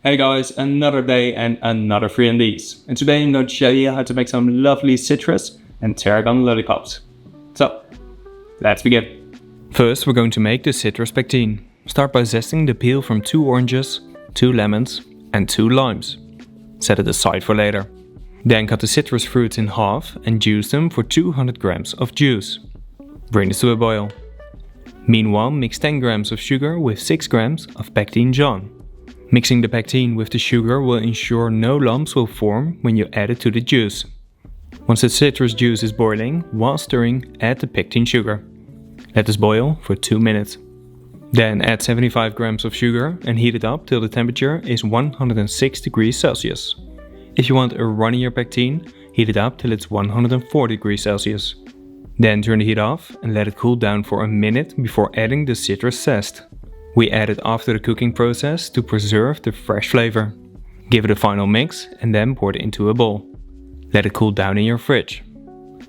Hey guys, another day and another Friandise. And today I'm going to show you how to make some lovely citrus and tarragon lollipops. So, let's begin. First we're going to make the citrus pectin. Start by zesting the peel from 2 oranges, 2 lemons and 2 limes. Set it aside for later. Then cut the citrus fruits in half and juice them for 200 grams of juice. Bring this to a boil. Meanwhile, mix 10 grams of sugar with 6 grams of pectin jaune. Mixing the pectin with the sugar will ensure no lumps will form when you add it to the juice. Once the citrus juice is boiling, while stirring, add the pectin sugar. Let this boil for 2 minutes. Then add 75 grams of sugar and heat it up till the temperature is 106 degrees Celsius. If you want a runnier pectin, heat it up till it's 140 degrees Celsius. Then turn the heat off and let it cool down for a minute before adding the citrus zest. We add it after the cooking process to preserve the fresh flavor. Give it a final mix and then pour it into a bowl. Let it cool down in your fridge.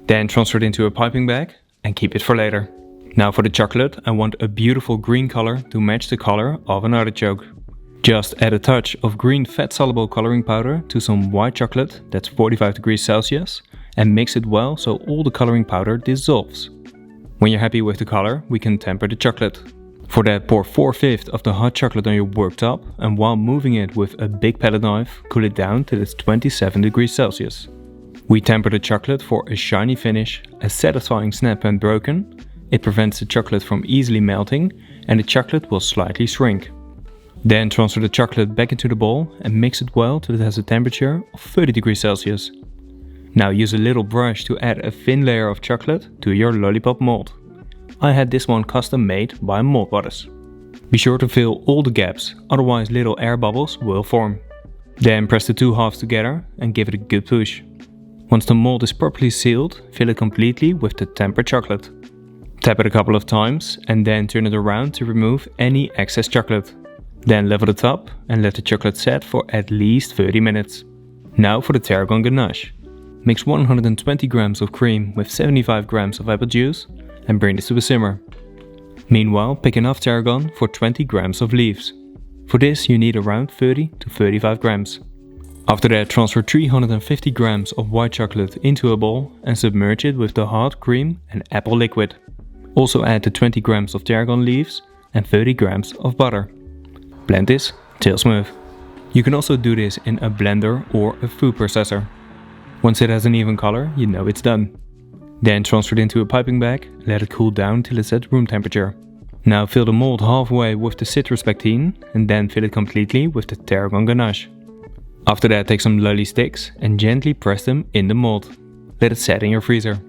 Then transfer it into a piping bag and keep it for later. Now for the chocolate, I want a beautiful green color to match the color of an artichoke. Just add a touch of green fat-soluble coloring powder to some white chocolate that's 45 degrees Celsius and mix it well so all the coloring powder dissolves. When you're happy with the color, we can temper the chocolate. For that, pour 4/5 of the hot chocolate on your worktop and while moving it with a big palette knife, cool it down till it's 27 degrees Celsius. We temper the chocolate for a shiny finish, a satisfying snap when broken. It prevents the chocolate from easily melting and the chocolate will slightly shrink. Then transfer the chocolate back into the bowl and mix it well till it has a temperature of 30 degrees Celsius. Now use a little brush to add a thin layer of chocolate to your lollipop mold. I had this one custom made by Mold Brothers. Be sure to fill all the gaps, otherwise little air bubbles will form. Then press the 2 halves together and give it a good push. Once the mold is properly sealed, fill it completely with the tempered chocolate. Tap it a couple of times and then turn it around to remove any excess chocolate. Then level the top and let the chocolate set for at least 30 minutes. Now for the tarragon ganache. Mix 120 grams of cream with 75 grams of apple juice and bring this to a simmer. Meanwhile, pick enough tarragon for 20 grams of leaves. For this you need around 30 to 35 grams. After that, transfer 350 grams of white chocolate into a bowl and submerge it with the hot cream and apple liquid. Also add the 20 grams of tarragon leaves and 30 grams of butter. Blend this till smooth. You can also do this in a blender or a food processor. Once it has an even color, you know it's done. Then transfer it into a piping bag, let it cool down till it's at room temperature. Now fill the mold halfway with the citrus pectin and then fill it completely with the tarragon ganache. After that, take some lolly sticks and gently press them in the mold. Let it set in your freezer.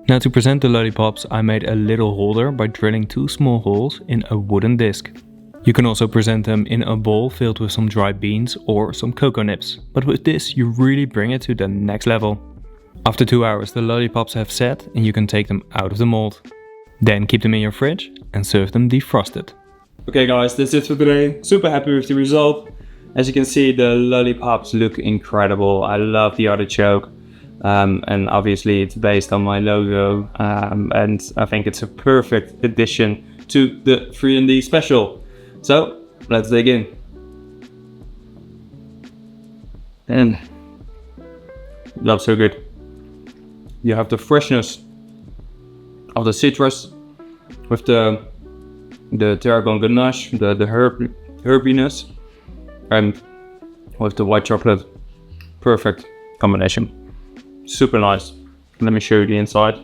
Now to present the lollipops, I made a little holder by drilling 2 small holes in a wooden disc. You can also present them in a bowl filled with some dried beans or some cocoa nibs, but with this you really bring it to the next level. After 2 hours the lollipops have set and you can take them out of the mold. Then keep them in your fridge and serve them defrosted. Okay guys, that's it for today. Super happy with the result. As you can see, the lollipops look incredible. I love the artichoke. And obviously it's based on my logo. And I think it's a perfect addition to the Friandise special. So, let's dig in. And looks so good. You have the freshness of the citrus with the tarragon ganache, the herbiness, and with the white chocolate. Perfect combination. Super nice. Let me show you the inside.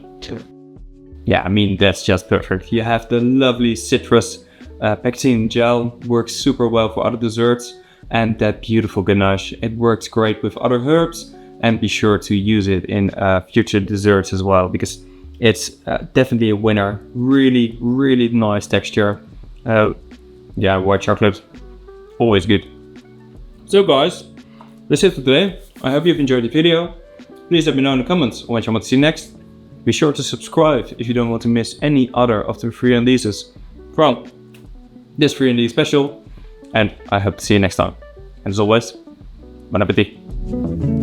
Yeah, I mean that's just perfect. You have the lovely citrus pectin gel, works super well for other desserts, and that beautiful ganache. It works great with other herbs, and be sure to use it in future desserts as well, because it's definitely a winner. Really, really nice texture. Yeah, white chocolate, always good. So guys, that's it for today. I hope you've enjoyed the video. Please let me know in the comments what you want to see next. Be sure to subscribe if you don't want to miss any other of the Friandises from this Friandise special. And I hope to see you next time. And as always, bon appetit.